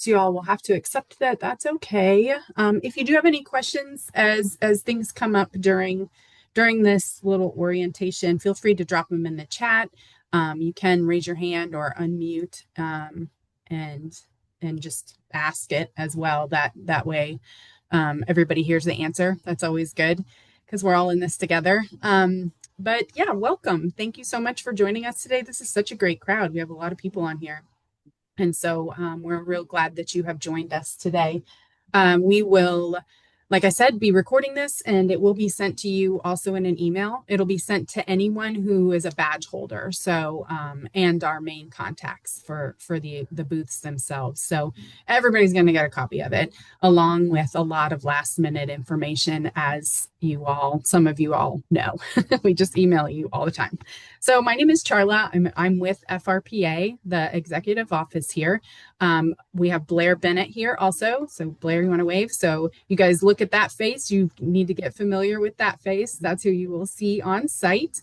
So you all will have to accept that. That's okay. If you do have any questions as things come up during this little orientation, feel free to drop them in the chat. You can raise your hand or unmute and just ask it as well. That way everybody hears the answer. That's always good because we're all in this together. But yeah, welcome. Thank you so much for joining us today. This is such a great crowd. We have a lot of people on here. And so we're real glad that you have joined us today. We will, like I said, be recording this and it will be sent to you also in an email. It'll be sent to anyone who is a badge holder. So, and our main contacts for the booths themselves. So everybody's going to get a copy of it along with a lot of last minute information as some of you all know. We just email you all the time. So my name is Charla. I'm with FRPA, the executive office here. We have Blair Bennett here also. So Blair, you want to wave? So you guys look at that face. You need to get familiar with that face. That's who you will see on site,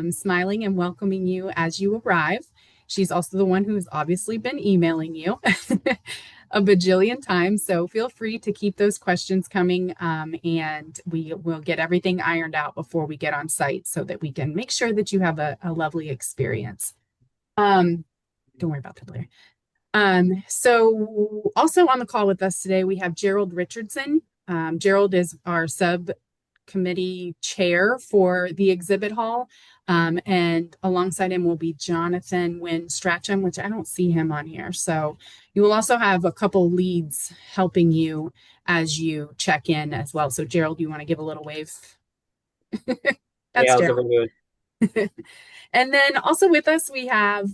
smiling and welcoming you as you arrive. She's also the one who's obviously been emailing you a bajillion times. So feel free to keep those questions coming and we will get everything ironed out before we get on site so that we can make sure that you have a lovely experience. Don't worry about that, Blair. So also on the call with us today, we have Gerald Richardson. Gerald is our subcommittee chair for the exhibit hall. And alongside him will be Jonathan Wynn Strachan, which I don't see him on here. So you will also have a couple leads helping you as you check in as well. So Gerald, you want to give a little wave? That's Gerald. And then also with us, we have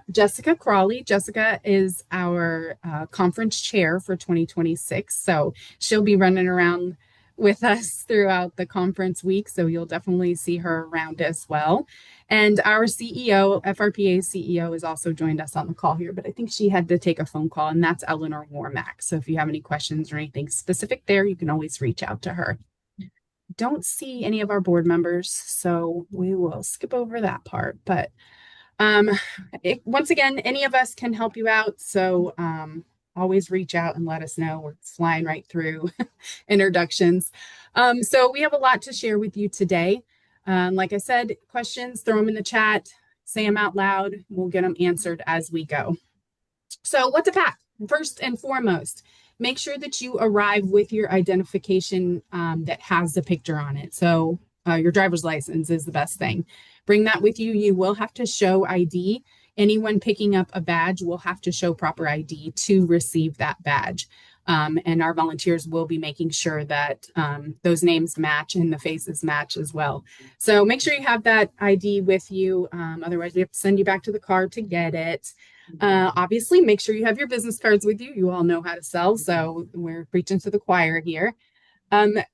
Jessica Crawley. Jessica is our conference chair for 2026. So she'll be running around with us throughout the conference week. So you'll definitely see her around as well. And our CEO, FRPA CEO, has also joined us on the call here, but I think she had to take a phone call, and that's Eleanor Warmack. So if you have any questions or anything specific there, you can always reach out to her. Don't see any of our board members, so we will skip over that part. But once again, any of us can help you out. So always reach out and let us know. We're flying right through introductions. So we have a lot to share with you today. Like I said, questions, throw them in the chat, say them out loud. We'll get them answered as we go. So what to pack? First and foremost, make sure that you arrive with your identification that has the picture on it. So your driver's license is the best thing. Bring that with you. You will have to show ID. Anyone picking up a badge will have to show proper ID to receive that badge. And our volunteers will be making sure that those names match and the faces match as well. So make sure you have that ID with you. Otherwise, we have to send you back to the car to get it. Obviously, make sure you have your business cards with you. You all know how to sell, so we're preaching to the choir here.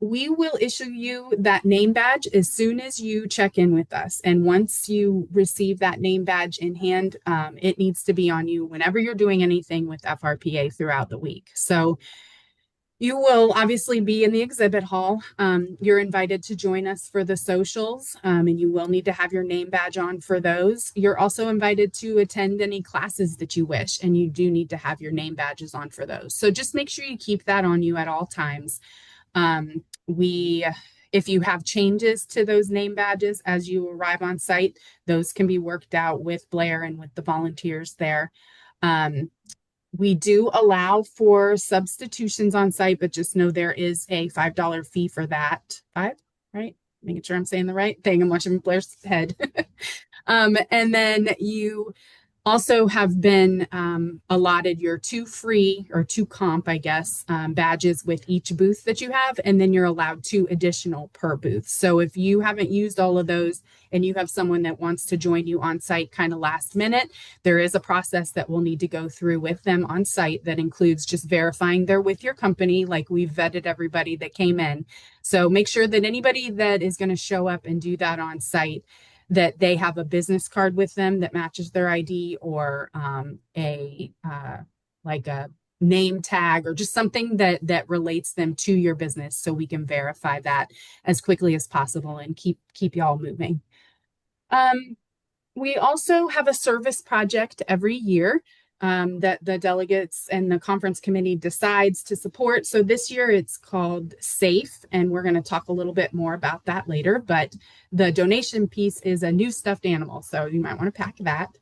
We will issue you that name badge as soon as you check in with us. And once you receive that name badge in hand, it needs to be on you whenever you're doing anything with FRPA throughout the week. So you will obviously be in the exhibit hall. You're invited to join us for the socials, and you will need to have your name badge on for those. You're also invited to attend any classes that you wish, and you do need to have your name badges on for those. So just make sure you keep that on you at all times. If you have changes to those name badges as you arrive on site, those can be worked out with Blair and with the volunteers there. We do allow for substitutions on site, but just know there is a $5 fee for that. $5, right? Making sure I'm saying the right thing. I'm watching Blair's head. And then you also have been allotted your 2 free or 2 comp, I guess, badges with each booth that you have, and then you're allowed 2 additional per booth. So if you haven't used all of those and you have someone that wants to join you on site kind of last minute, there is a process that we'll need to go through with them on site that includes just verifying they're with your company, like we've vetted everybody that came in. So make sure that anybody that is going to show up and do that on site, that they have a business card with them that matches their ID, or like a name tag, or just something that relates them to your business, so we can verify that as quickly as possible and keep y'all moving. We also have a service project every year. that the delegates and the conference committee decides to support. So this year it's called SAFE, and we're going to talk a little bit more about that later. But the donation piece is a new stuffed animal, so you might want to pack that.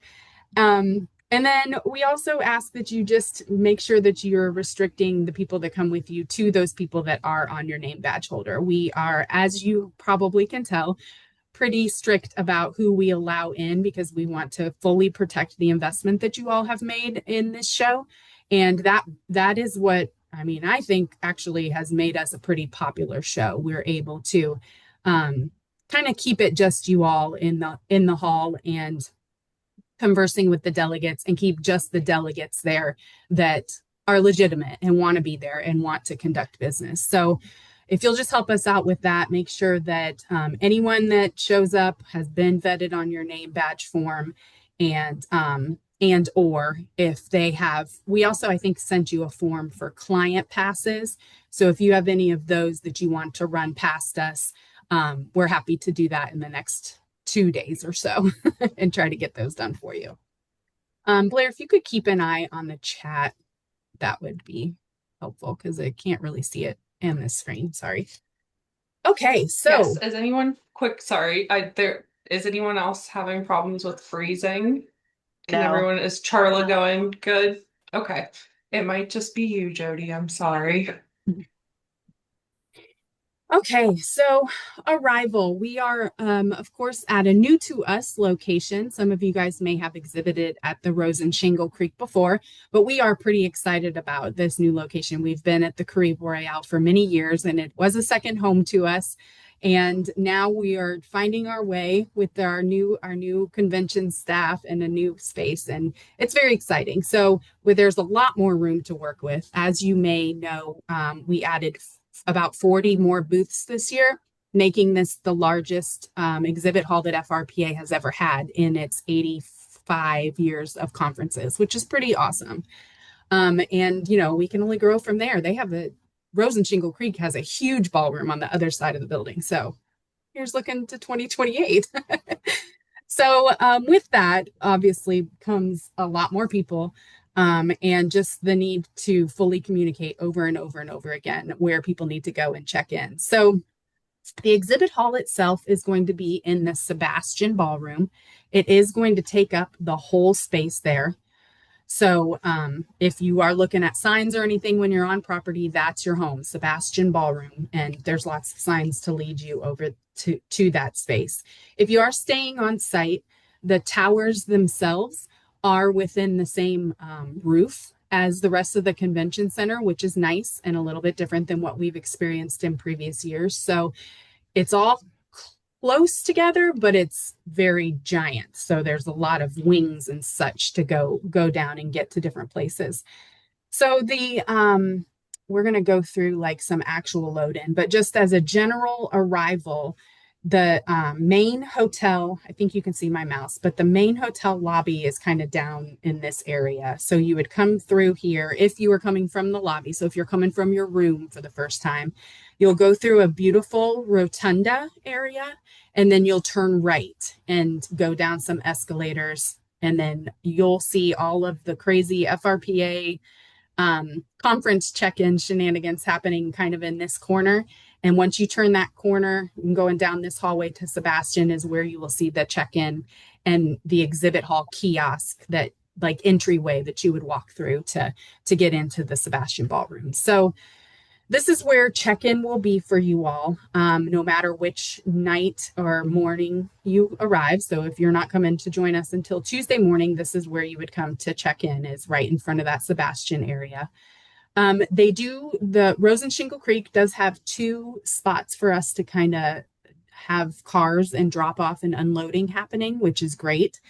And then we also ask that you just make sure that you're restricting the people that come with you to those people that are on your name badge holder. We are, as you probably can tell, pretty strict about who we allow in because we want to fully protect the investment that you all have made in this show. And that is what I think actually has made us a pretty popular show. We're able to kind of keep it just you all in the hall and conversing with the delegates and keep just the delegates there that are legitimate and want to be there and want to conduct business. So if you'll just help us out with that, make sure that anyone that shows up has been vetted on your name badge form, and or if they have, we also, I think, sent you a form for client passes. So if you have any of those that you want to run past us, we're happy to do that in the next 2 days or so and try to get those done for you. Blair, if you could keep an eye on the chat, that would be helpful because I can't really see it in this screen. Sorry. Okay, so yes, is anyone is anyone else having problems with freezing? Is Charla going good? Okay. It might just be you, Jody. I'm sorry. Okay, so arrival. We are, of course, at a new to us location. Some of you guys may have exhibited at the Rose and Shingle Creek before, but we are pretty excited about this new location. We've been at the Caribe Royale for many years, and it was a second home to us. And now we are finding our way with our new convention staff and a new space, and it's very exciting. So there's a lot more room to work with. As you may know, we added about 40 more booths this year, making this the largest exhibit hall that FRPA has ever had in its 85 years of conferences, which is pretty awesome. And, we can only grow from there. They have Rose and Shingle Creek has a huge ballroom on the other side of the building. So here's looking to 2028. So with that, obviously, comes a lot more people. And just the need to fully communicate over and over and over again where people need to go and check in. So the exhibit hall itself is going to be in the Sebastian Ballroom. It is going to take up the whole space there. So if you are looking at signs or anything when you're on property, that's your home, Sebastian Ballroom. And there's lots of signs to lead you over to that space. If you are staying on site, the towers themselves are within the same roof as the rest of the convention center, which is nice and a little bit different than what we've experienced in previous years. So it's all close together, but it's very giant. So there's a lot of wings and such to go down and get to different places. So we're going to go through like some actual load in, but just as a general arrival, the main hotel, I think you can see my mouse, but the main hotel lobby is kind of down in this area. So you would come through here if you were coming from the lobby. So if you're coming from your room for the first time, you'll go through a beautiful rotunda area, and then you'll turn right and go down some escalators. And then you'll see all of the crazy FRPA conference check-in shenanigans happening kind of in this corner. And once you turn that corner and going down this hallway to Sebastian is where you will see the check-in and the exhibit hall kiosk, that like entryway that you would walk through to get into the Sebastian Ballroom. So this is where check-in will be for you all, no matter which night or morning you arrive. So if you're not coming to join us until Tuesday morning, this is where you would come to check in, is right in front of that Sebastian area. The Rose and Shingle Creek does have 2 spots for us to kind of have cars and drop off and unloading happening, which is great.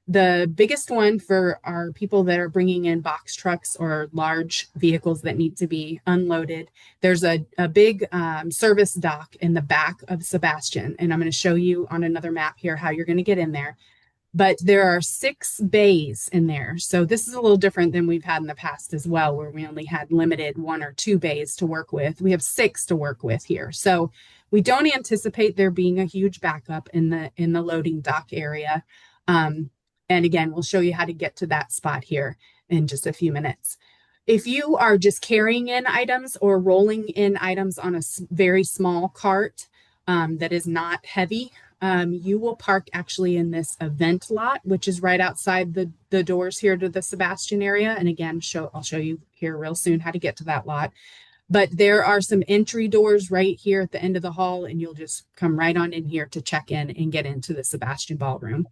The biggest one for our people that are bringing in box trucks or large vehicles that need to be unloaded, there's a big service dock in the back of Sebastian. And I'm going to show you on another map here how you're going to get in there. But there are 6 bays in there. So this is a little different than we've had in the past as well, where we only had limited 1 or 2 bays to work with. We have 6 to work with here. So we don't anticipate there being a huge backup in the loading dock area. And again, we'll show you how to get to that spot here. in just a few minutes. If you are just carrying in items or rolling in items on a very small cart that is not heavy, you will park actually in this event lot, which is right outside the doors here to the Sebastian area. And again, I'll show you here real soon how to get to that lot. But there are some entry doors right here at the end of the hall, and you'll just come right on in here to check in and get into the Sebastian Ballroom.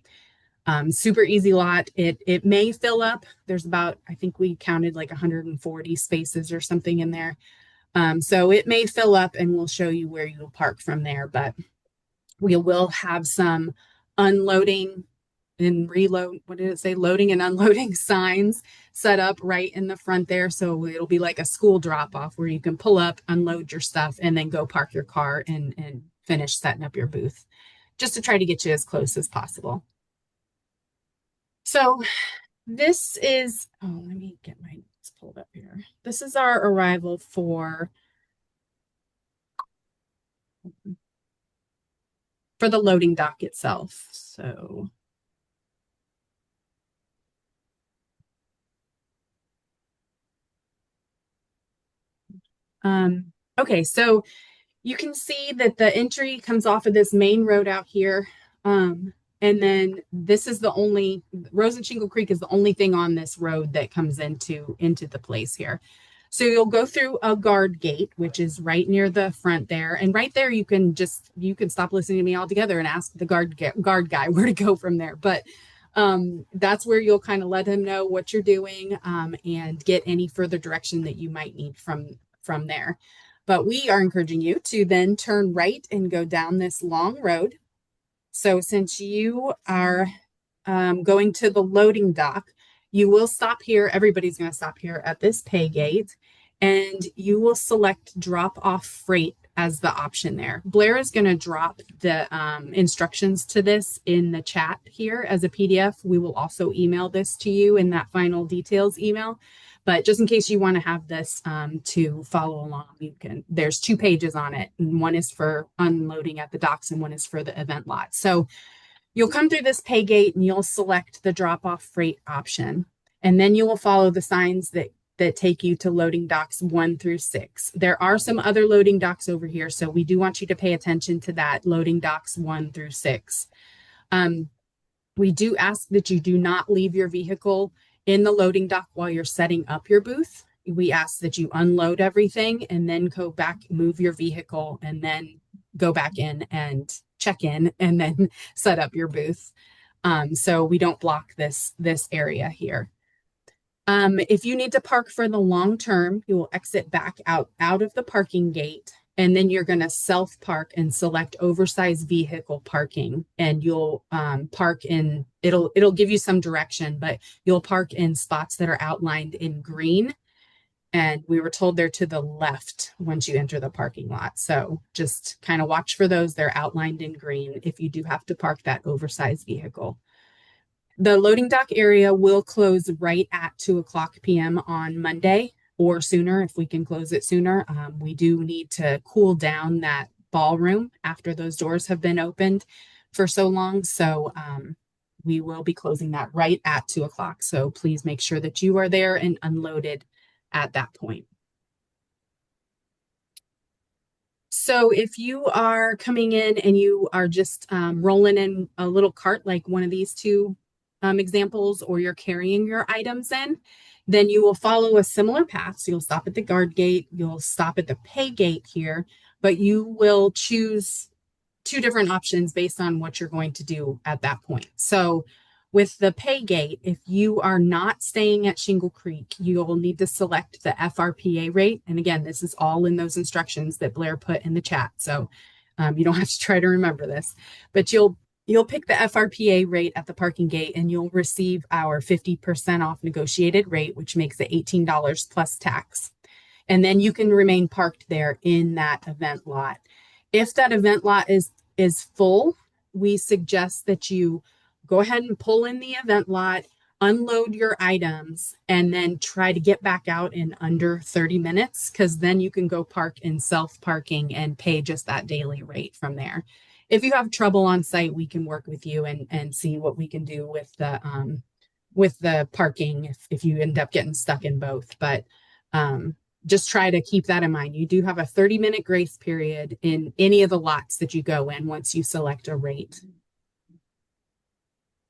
Super easy lot. It may fill up. There's about, I think we counted like 140 spaces or something in there. So it may fill up, and we'll show you where you'll park from there. But we will have some unloading and reload, what did it say? Loading and unloading signs set up right in the front there. So it'll be like a school drop off where you can pull up, unload your stuff, and then go park your car and finish setting up your booth, just to try to get you as close as possible. So this is, oh, let me get my notes pulled up here. This is our arrival for the loading dock itself. So okay, so you can see that the entry comes off of this main road out here. And then this is the only, Rose and Shingle Creek is the only thing on this road that comes into the place here. So you'll go through a guard gate, which is right near the front there. And right there, you can stop listening to me altogether and ask the guard guy where to go from there. But that's where you'll kind of let him know what you're doing and get any further direction that you might need from there. But we are encouraging you to then turn right and go down this long road. So since you are going to the loading dock, you will stop here. Everybody's going to stop here at this pay gate, and you will select drop off freight as the option there. Blair is going to drop the instructions to this in the chat here as a PDF. We will also email this to you in that final details email. But just in case you want to have this to follow along, there's 2 pages on it. And one is for unloading at the docks and one is for the event lot. So you'll come through this pay gate and you'll select the drop off freight option. And then you will follow the signs that take you to loading docks 1 through 6. There are some other loading docks over here. So we do want you to pay attention to that, loading docks 1 through 6. We do ask that you do not leave your vehicle in the loading dock while you're setting up your booth. We ask that you unload everything and then go back, move your vehicle, and then go back in and check in and then set up your booth. So we don't block this area here. If you need to park for the long term, you will exit back out of the parking gate, and then you're going to self-park and select oversized vehicle parking, and you'll park in, it'll give you some direction, but you'll park in spots that are outlined in green. And we were told they're to the left once you enter the parking lot. So just kind of watch for those. They're outlined in green if you do have to park that oversized vehicle. The loading dock area will close right at 2:00 p.m. on Monday, or sooner if we can close it sooner. We do need to cool down that ballroom after those doors have been opened for so long. So we will be closing that right at 2:00. So please make sure that you are there and unloaded at that point. So if you are coming in and you are just rolling in a little cart like one of these 2 examples, or you're carrying your items in, then you will follow a similar path. So you'll stop at the guard gate, you'll stop at the pay gate here, but you will choose 2 different options based on what you're going to do at that point. So with the pay gate, if you are not staying at Shingle Creek, you'll need to select the FRPA rate. And again, this is all in those instructions that Blair put in the chat. So you don't have to try to remember this, but you'll pick the FRPA rate at the parking gate, and you'll receive our 50% off negotiated rate, which makes it $18 plus tax. And then you can remain parked there in that event lot. If that event lot is full, we suggest that you go ahead and pull in the event lot, unload your items, and then try to get back out in under 30 minutes, because then you can go park in self-parking and pay just that daily rate from there. If you have trouble on site, we can work with you and see what we can do with the with the parking if you end up getting stuck in both. But just try to keep that in mind. You do have a 30-minute grace period in any of the lots that you go in once you select a rate.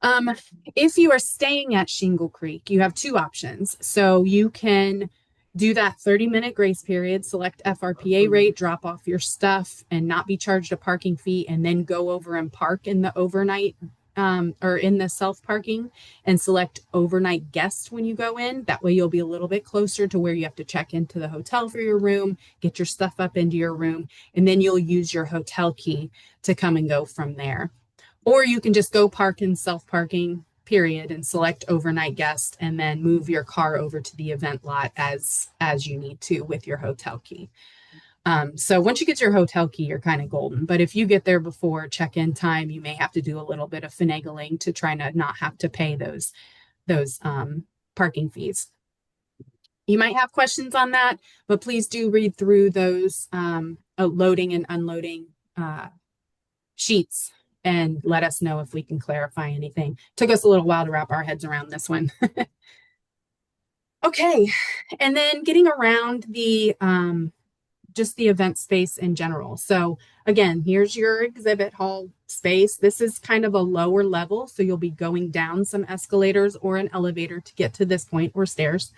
Um, if you are staying at Shingle Creek, you have two options. So you can do that 30-minute grace period, select FRPA rate, drop off your stuff, and not be charged a parking fee, and then go over and park in the overnight or in the self parking and select overnight guest when you go in. That way, you'll be a little bit closer to where you have to check into the hotel for your room, get your stuff up into your room, and then you'll use your hotel key to come and go from there. Or you can just go park in self parking, period, and select overnight guest and then move your car over to the event lot as you need to with your hotel key. So once you get your hotel key, you're kind of golden. But if you get there before check-in time, you may have to do a little bit of finagling to try to not have to pay those parking fees. You might have questions on that, but please do read through those loading and unloading sheets and let us know if we can clarify anything. Took us a little while to wrap our heads around this one. Okay, and then getting around the just the event space in general. So again, here's your exhibit hall space. This is kind of a lower level, so you'll be going down some escalators or an elevator to get to this point, or stairs.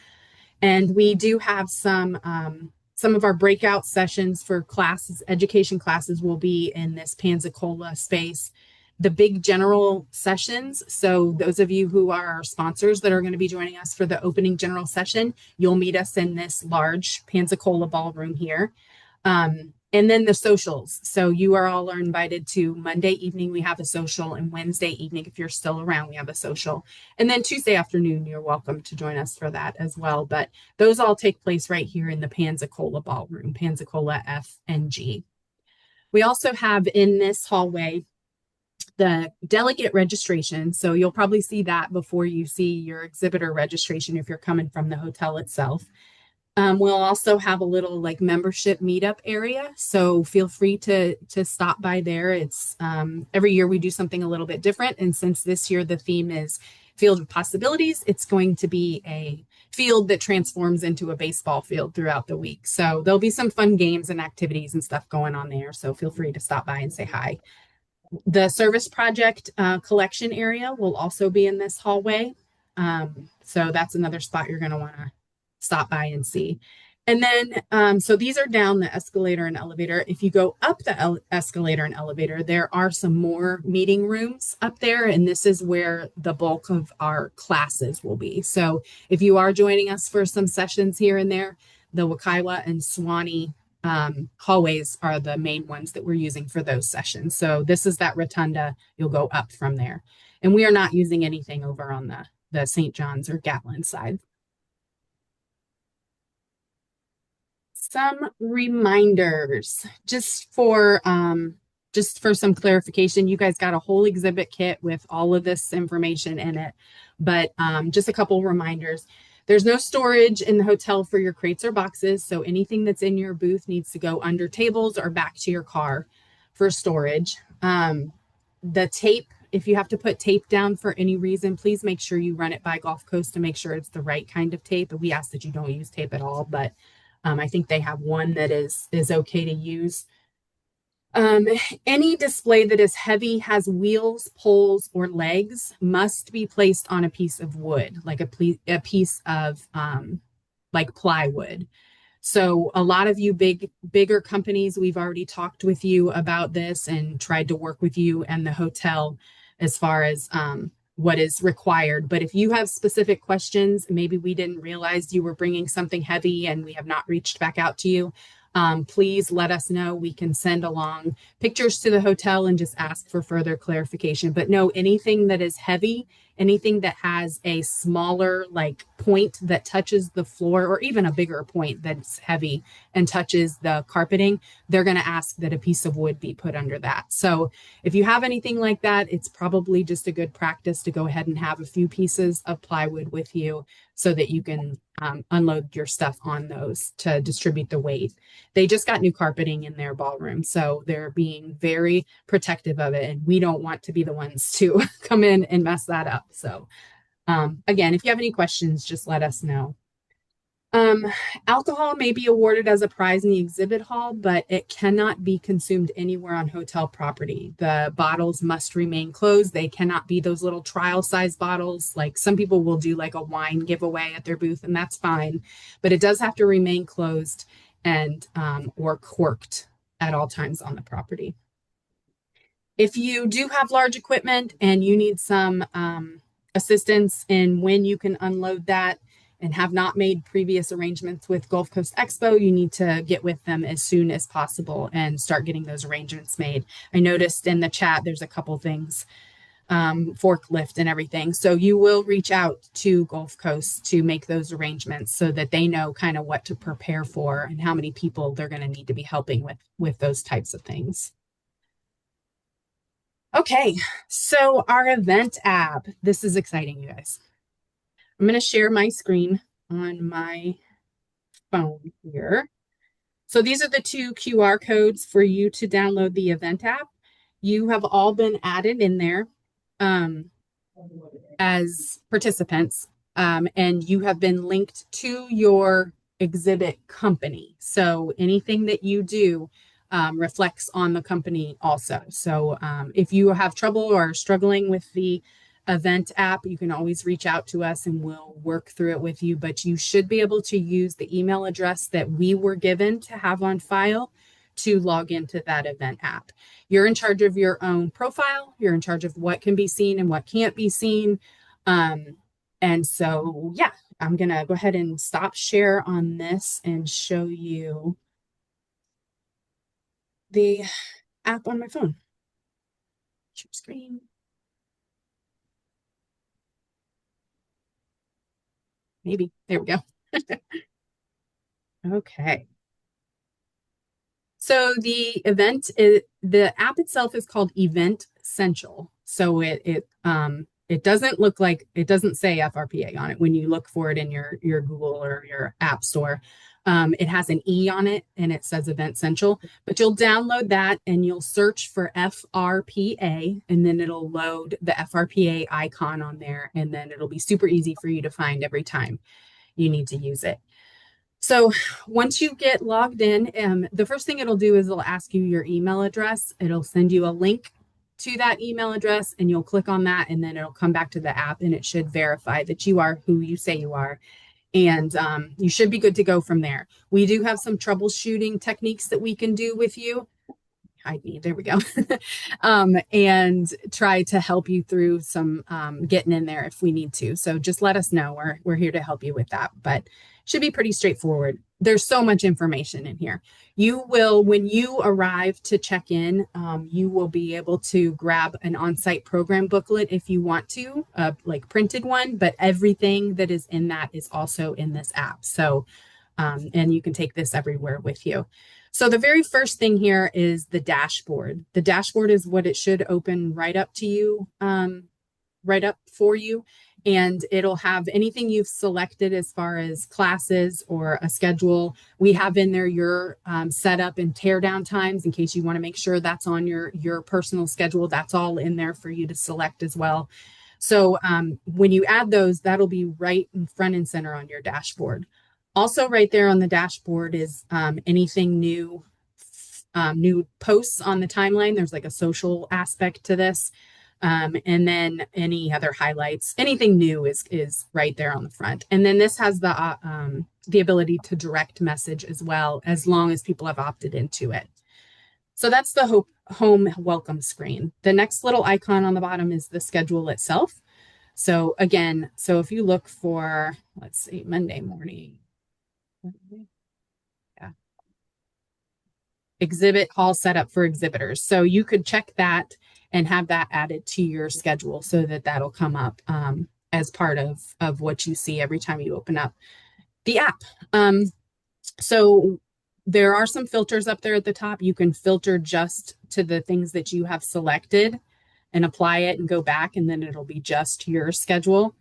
And we do have some of our breakout sessions for classes, education classes will be in this Panzacola space. The big general sessions, so those of you who are our sponsors that are going to be joining us for the opening general session, you'll meet us in this large Panzacola ballroom here. And then the socials. So you are all invited to Monday evening, we have a social, and Wednesday evening, if you're still around, we have a social. And then Tuesday afternoon, you're welcome to join us for that as well. But those all take place right here in the Panzacola ballroom, Panzacola F and G. We also have in this hallway the delegate registration. So you'll probably see that before you see your exhibitor registration if you're coming from the hotel itself. We'll also have a little like membership meetup area, so feel free to stop by there. It's every year we do something a little bit different, and since this year the theme is Field of Possibilities, it's going to be a field that transforms into a baseball field throughout the week. So there'll be some fun games and activities and stuff going on there. So feel free to stop by and say hi. The service project collection area will also be in this hallway. So that's another spot you're going to want to stop by and see. And then, so these are down the escalator and elevator. If you go up the escalator and elevator, there are some more meeting rooms up there, and this is where the bulk of our classes will be. So if you are joining us for some sessions here and there, the Wekiwa and Swanee hallways are the main ones that we're using for those sessions. So this is that rotunda. You'll go up from there. And we are not using anything over on the St. John's or Gatlin side. Some reminders just for some clarification. You guys got a whole exhibit kit with all of this information in it, but just a couple reminders. There's no storage in the hotel for your crates or boxes, so anything that's in your booth needs to go under tables or back to your car for storage. The tape, if you have to put tape down for any reason, please make sure you run it by Gulf Coast to make sure it's the right kind of tape. We ask that you don't use tape at all, but I think they have one that is okay to use. Any display that is heavy, has wheels, poles, or legs must be placed on a piece of wood, like a piece of like plywood. So a lot of you bigger companies, we've already talked with you about this and tried to work with you and the hotel as far as what is required. But if you have specific questions, maybe we didn't realize you were bringing something heavy and we have not reached back out to you, please let us know. We can send along pictures to the hotel and just ask for further clarification. But no, anything that is heavy, anything that has a smaller like point that touches the floor, or even a bigger point that's heavy and touches the carpeting, they're going to ask that a piece of wood be put under that. So if you have anything like that, it's probably just a good practice to go ahead and have a few pieces of plywood with you so that you can unload your stuff on those to distribute the weight. They just got new carpeting in their ballroom, so they're being very protective of it, and we don't want to be the ones to come in and mess that up. So Again, if you have any questions, just let us know. Um, Alcohol may be awarded as a prize in the exhibit hall, but it cannot be consumed anywhere on hotel property. The bottles must remain closed. They cannot be those little trial size bottles. Like some people will do like a wine giveaway at their booth, and that's fine, but it does have to remain closed and or corked at all times on the property. If you do have large equipment and you need some assistance in when you can unload that and have not made previous arrangements with Gulf Coast Expo, you need to get with them as soon as possible and start getting those arrangements made. I noticed in the chat there's a couple things, forklift and everything. So you will reach out to Gulf Coast to make those arrangements so that they know kind of what to prepare for and how many people they're going to need to be helping with those types of things. Okay, so our event app. This is exciting, you guys. I'm going to share my screen on my phone here. So these are the two QR codes for you to download the event app. You have all been added in there as participants, and you have been linked to your exhibit company. So anything that you do reflects on the company also. So if you have trouble or struggling with the event app, you can always reach out to us and we'll work through it with you. But you should be able to use the email address that we were given to have on file to log into that event app. You're in charge of your own profile. You're in charge of what can be seen and what can't be seen. And so, yeah, I'm going to go ahead and stop share on this and show you the app on my phone. Share screen. Maybe. There we go. Okay. So the app itself is called Event Essential. So it doesn't look like, it doesn't say FRPA on it when you look for it in your Google or your App Store. It has an E on it and it says Event Essential, but you'll download that and you'll search for FRPA and then it'll load the FRPA icon on there and then it'll be super easy for you to find every time you need to use it. So once you get logged in, the first thing it'll do is it'll ask you your email address. It'll send you a link to that email address and you'll click on that and then it'll come back to the app and it should verify that you are who you say you are. And you should be good to go from there. We do have some troubleshooting techniques that we can do with you. Hide me, there we go. And try to help you through some getting in there if we need to. So just let us know. We're here to help you with that, but should be pretty straightforward. There's so much information in here. You will, when you arrive to check in, you will be able to grab an on-site program booklet if you want to, like printed one, but everything that is in that is also in this app. So, and you can take this everywhere with you. So the very first thing here is the dashboard. The dashboard is what it should open right up to you, right up for you. And it'll have anything you've selected as far as classes or a schedule. We have in there your setup and teardown times in case you want to make sure that's on your personal schedule. That's all in there for you to select as well. So when you add those, that'll be right in front and center on your dashboard. Also right there on the dashboard is anything new, new posts on the timeline. There's like a social aspect to this. And then any other highlights, anything new is right there on the front. And then this has the ability to direct message as well, as long as people have opted into it. So that's the home welcome screen. The next little icon on the bottom is the schedule itself. So again, so if you look for, let's see, Monday morning, yeah, exhibit hall setup for exhibitors. So you could check that and have that added to your schedule so that that'll come up as part of what you see every time you open up the app. So there are some filters up there at the top. You can filter just to the things that you have selected and apply it and go back, and then it'll be just your schedule.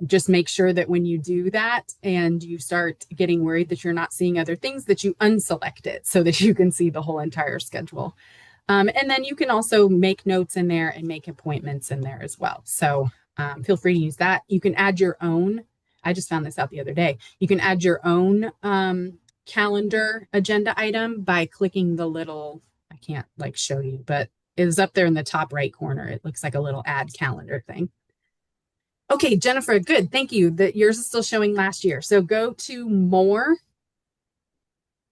Just make sure that when you do that and you start getting worried that you're not seeing other things, that you unselect it so that you can see the whole entire schedule. And then you can also make notes in there and make appointments in there as well. So feel free to use that. You can add your own. I just found this out the other day. You can add your own calendar agenda item by clicking the little, I can't like show you, but it is up there in the top right corner. It looks like a little add calendar thing. Okay, Jennifer, good. Thank you. That yours is still showing last year. So go to more.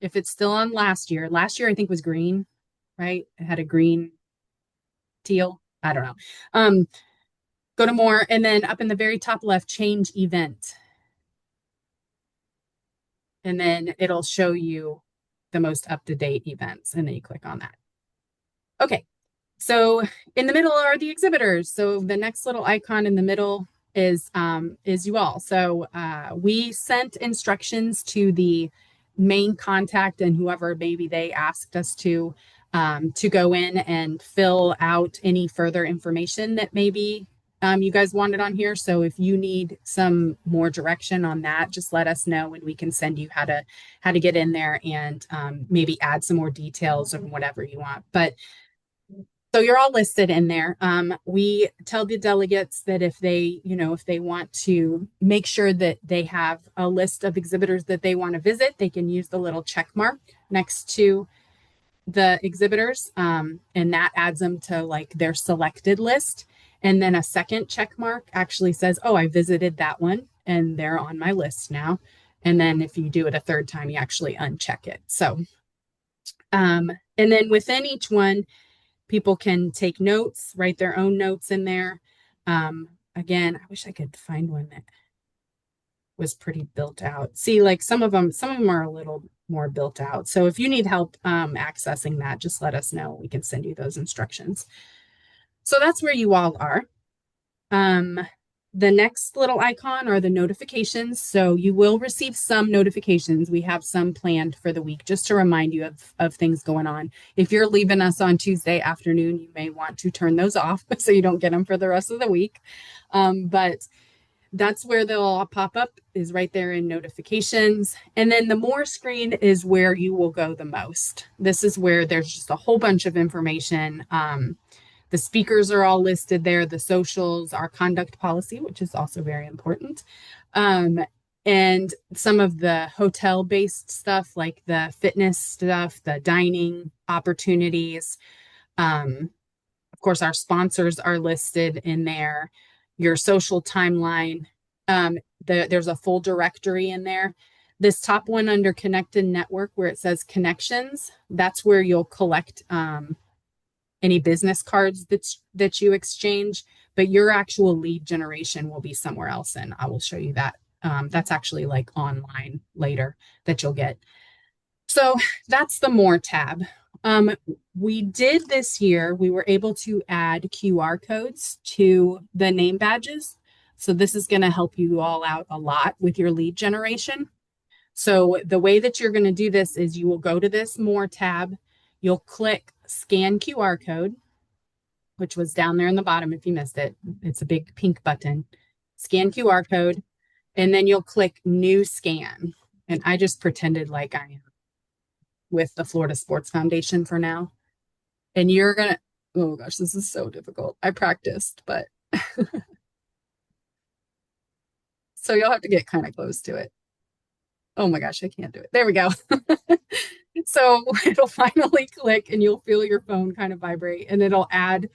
If it's still on last year, I think was green, right? It had a green teal. I don't know. Go to more, and then up in the very top left, change event. And then it'll show you the most up-to-date events. And then you click on that. Okay. So in the middle are the exhibitors. So the next little icon in the middle is you all. So we sent instructions to the main contact and whoever maybe they asked us to go in and fill out any further information that maybe you guys wanted on here. So if you need some more direction on that, just let us know and we can send you how to get in there and maybe add some more details of whatever you want. But so you're all listed in there. We tell the delegates that if they want to make sure that they have a list of exhibitors that they want to visit, they can use the little check mark next to the exhibitors, and that adds them to like their selected list. And then a second check mark actually says, oh, I visited that one and they're on my list now. And then if you do it a third time, you actually uncheck it. So, and then within each one, people can take notes, write their own notes in there. Again, I wish I could find one that was pretty built out. See, like some of them are a little more built out. So if you need help accessing that, just let us know. We can send you those instructions. So that's where you all are. The next little icon are the notifications. So you will receive some notifications. We have some planned for the week just to remind you of things going on. If you're leaving us on Tuesday afternoon, you may want to turn those off so you don't get them for the rest of the week. But that's where they'll all pop up, is right there in notifications. And then the more screen is where you will go the most. This is where there's just a whole bunch of information. The speakers are all listed there, the socials, our conduct policy, which is also very important. And some of the hotel-based stuff, like the fitness stuff, the dining opportunities. Of course, our sponsors are listed in there, your social timeline. There's a full directory in there. This top one under Connected Network where it says connections, that's where you'll collect any business cards that you exchange, but your actual lead generation will be somewhere else, and I will show you that. That's actually like online later that you'll get. So that's the More tab. We did this year, we were able to add QR codes to the name badges. So this is going to help you all out a lot with your lead generation. So the way that you're going to do this is you will go to this More tab. You'll click Scan QR Code, which was down there in the bottom if you missed it. It's a big pink button. Scan QR code, and then you'll click New Scan. And I just pretended like I am with the Florida Sports Foundation for now. And you're going to, oh gosh, this is so difficult. I practiced, but so you'll have to get kind of close to it. Oh my gosh, I can't do it. There we go. So it'll finally click and you'll feel your phone kind of vibrate and it'll add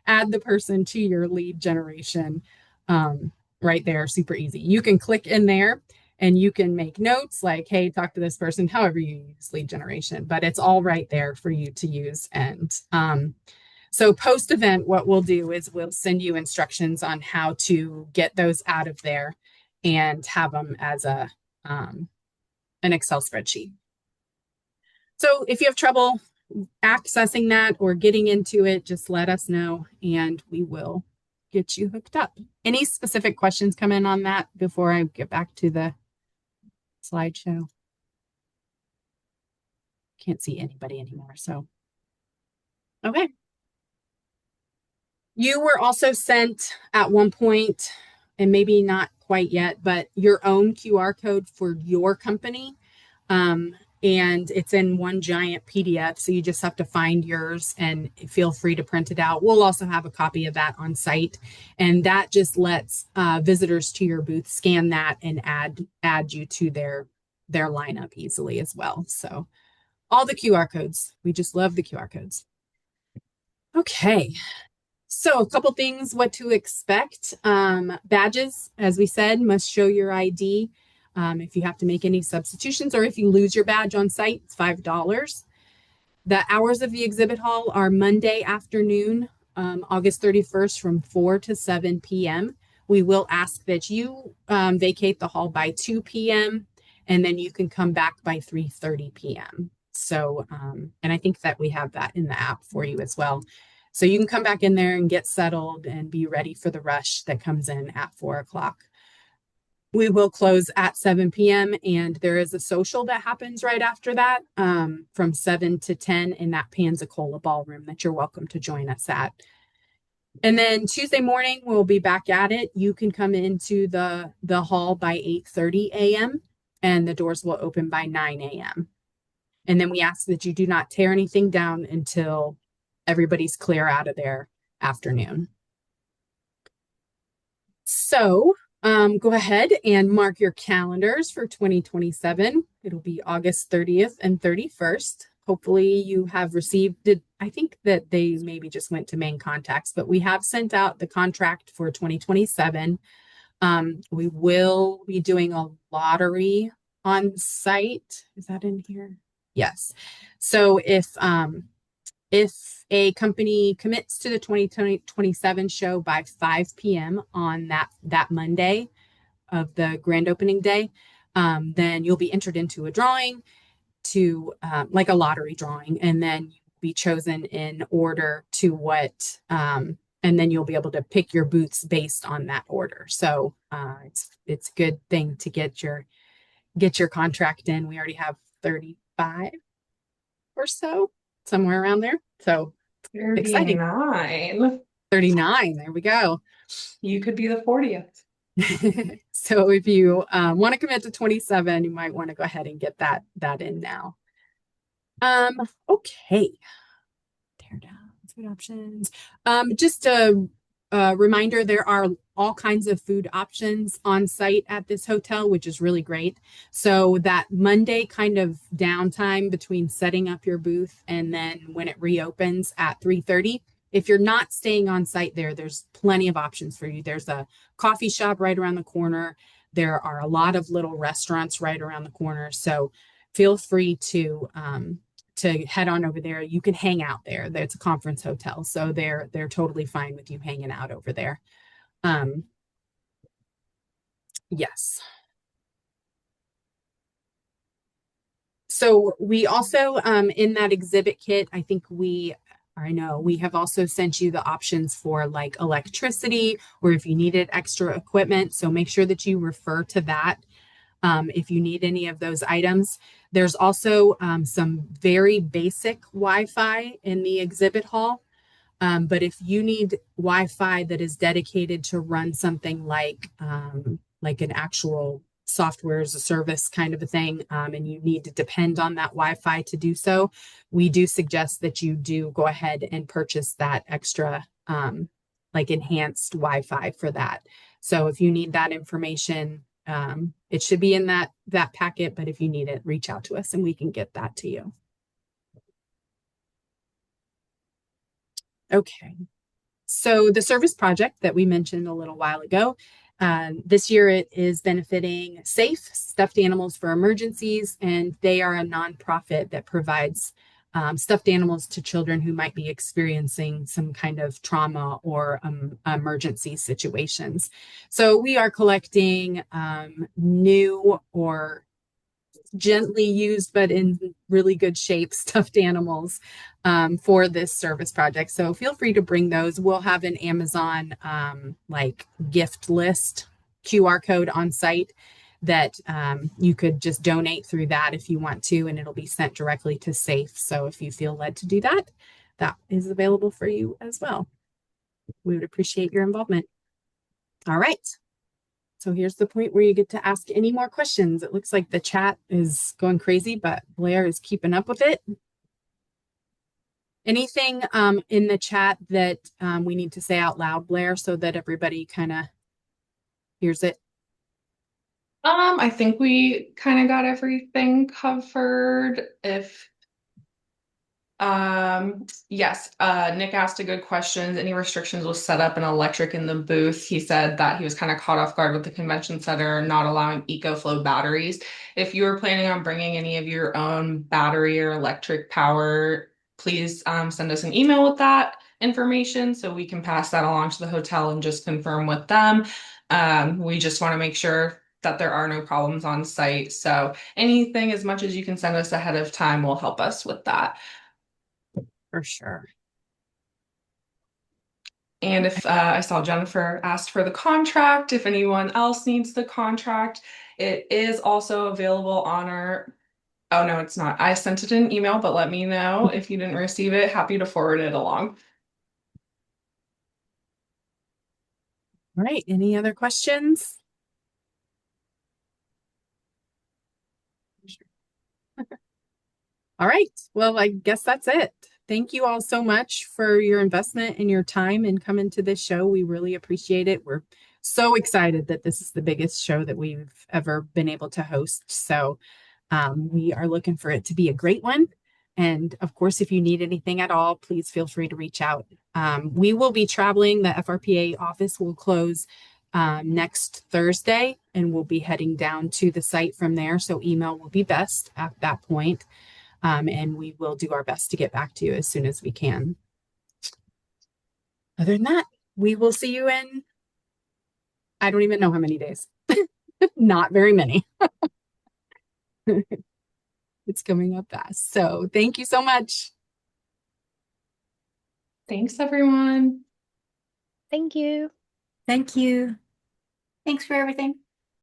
the person to your lead generation right there. Super easy. You can click in there and you can make notes like, hey, talk to this person, however you use lead generation, but it's all right there for you to use. And so post event, what we'll do is we'll send you instructions on how to get those out of there and have them as an Excel spreadsheet. So if you have trouble accessing that or getting into it, just let us know and we will get you hooked up. Any specific questions come in on that before I get back to the slideshow? Can't see anybody anymore, so. Okay. You were also sent at one point, and maybe not quite yet, but your own QR code for your company. and it's in one giant PDF. So you just have to find yours and feel free to print it out. We'll also have a copy of that on site, and that just lets visitors to your booth scan that and add you to their lineup easily as well. So all the QR codes, we just love the QR codes. Okay, so a couple things what to expect. Badges, as we said, must show your ID. If you have to make any substitutions or if you lose your badge on site, it's $5. The hours of the exhibit hall are Monday afternoon, August 31st from 4 to 7 p.m. We will ask that you vacate the hall by 2 p.m. and then you can come back by 3:30 p.m. So, and I think that we have that in the app for you as well. So you can come back in there and get settled and be ready for the rush that comes in at 4 o'clock. We will close at 7 p.m. and there is a social that happens right after that from 7 to 10 in that Panzacola ballroom that you're welcome to join us at. And then Tuesday morning, we'll be back at it. You can come into the hall by 8:30 a.m. and the doors will open by 9 a.m. And then we ask that you do not tear anything down until everybody's clear out of their afternoon. So go ahead and mark your calendars for 2027. It'll be August 30th and 31st. Hopefully you have received it. I think that they maybe just went to main contacts, but we have sent out the contract for 2027. We will be doing a lottery on site. Is that in here? Yes. So if a company commits to the 2027 show by 5 p.m. on that Monday of the grand opening day, then you'll be entered into a drawing to like a lottery drawing, and then you'll be chosen in order to what, and then you'll be able to pick your booths based on that order. So it's a good thing to get your contract in. We already have 35 or so, somewhere around there. So exciting. 39. 39. There we go. You could be the 40th. So if you want to commit to 27, you might want to go ahead and get that in now. Okay. Tear down. Food options. Just a reminder, there are all kinds of food options on site at this hotel, which is really great. So that Monday kind of downtime between setting up your booth and then when it reopens at 3:30, if you're not staying on site there's plenty of options for you. There's a coffee shop right around the corner. There are a lot of little restaurants right around the corner. So feel free to head on over there. You can hang out there. It's a conference hotel, so they're totally fine with you hanging out over there. Yes. So we also in that exhibit kit, I know we have also sent you the options for like electricity or if you needed extra equipment. So make sure that you refer to that if you need any of those items. There's also some very basic Wi-Fi in the exhibit hall. But if you need Wi-Fi that is dedicated to run something like an actual software as a service kind of a thing, and you need to depend on that Wi-Fi to do so, we do suggest that you do go ahead and purchase that extra like enhanced Wi-Fi for that. So if you need that information, it should be in that packet, but if you need it, reach out to us and we can get that to you. Okay. So the service project that we mentioned a little while ago, this year it is benefiting SAFE, Stuffed Animals for Emergencies, and they are a nonprofit that provides stuffed animals to children who might be experiencing some kind of trauma or emergency situations. So we are collecting new or gently used but in really good shape stuffed animals for this service project. So feel free to bring those. We'll have an Amazon like gift list QR code on site that you could just donate through that if you want to, and it'll be sent directly to SAFE. So if you feel led to do that, that is available for you as well. We would appreciate your involvement. All right. So here's the point where you get to ask any more questions. It looks like the chat is going crazy, but Blair is keeping up with it. Anything in the chat that we need to say out loud, Blair, so that everybody kind of hears it? I think we kind of got everything covered. If yes, Nick asked a good question. Any restrictions with setup and electric in the booth? He said that he was kind of caught off guard with the convention center not allowing EcoFlow batteries. If you were planning on bringing any of your own battery or electric power, please send us an email with that information so we can pass that along to the hotel and just confirm with them. We just want to make sure that there are no problems on site. So anything as much as you can send us ahead of time will help us with that. For sure. And if I saw Jennifer asked for the contract, if anyone else needs the contract, it is also available on our. Oh, no, it's not. I sent it in an email, but let me know if you didn't receive it. Happy to forward it along. All right. Any other questions? All right. Well, I guess that's it. Thank you all so much for your investment and your time and coming to this show. We really appreciate it. We're so excited that this is the biggest show that we've ever been able to host. So we are looking for it to be a great one. And of course, if you need anything at all, please feel free to reach out. We will be traveling. The FRPA office will close next Thursday, and we'll be heading down to the site from there. So email will be best at that point. And we will do our best to get back to you as soon as we can. Other than that, we will see you in, I don't even know how many days. Not very many. It's coming up fast. So thank you so much. Thanks, everyone. Thank you. Thank you. Thanks for everything.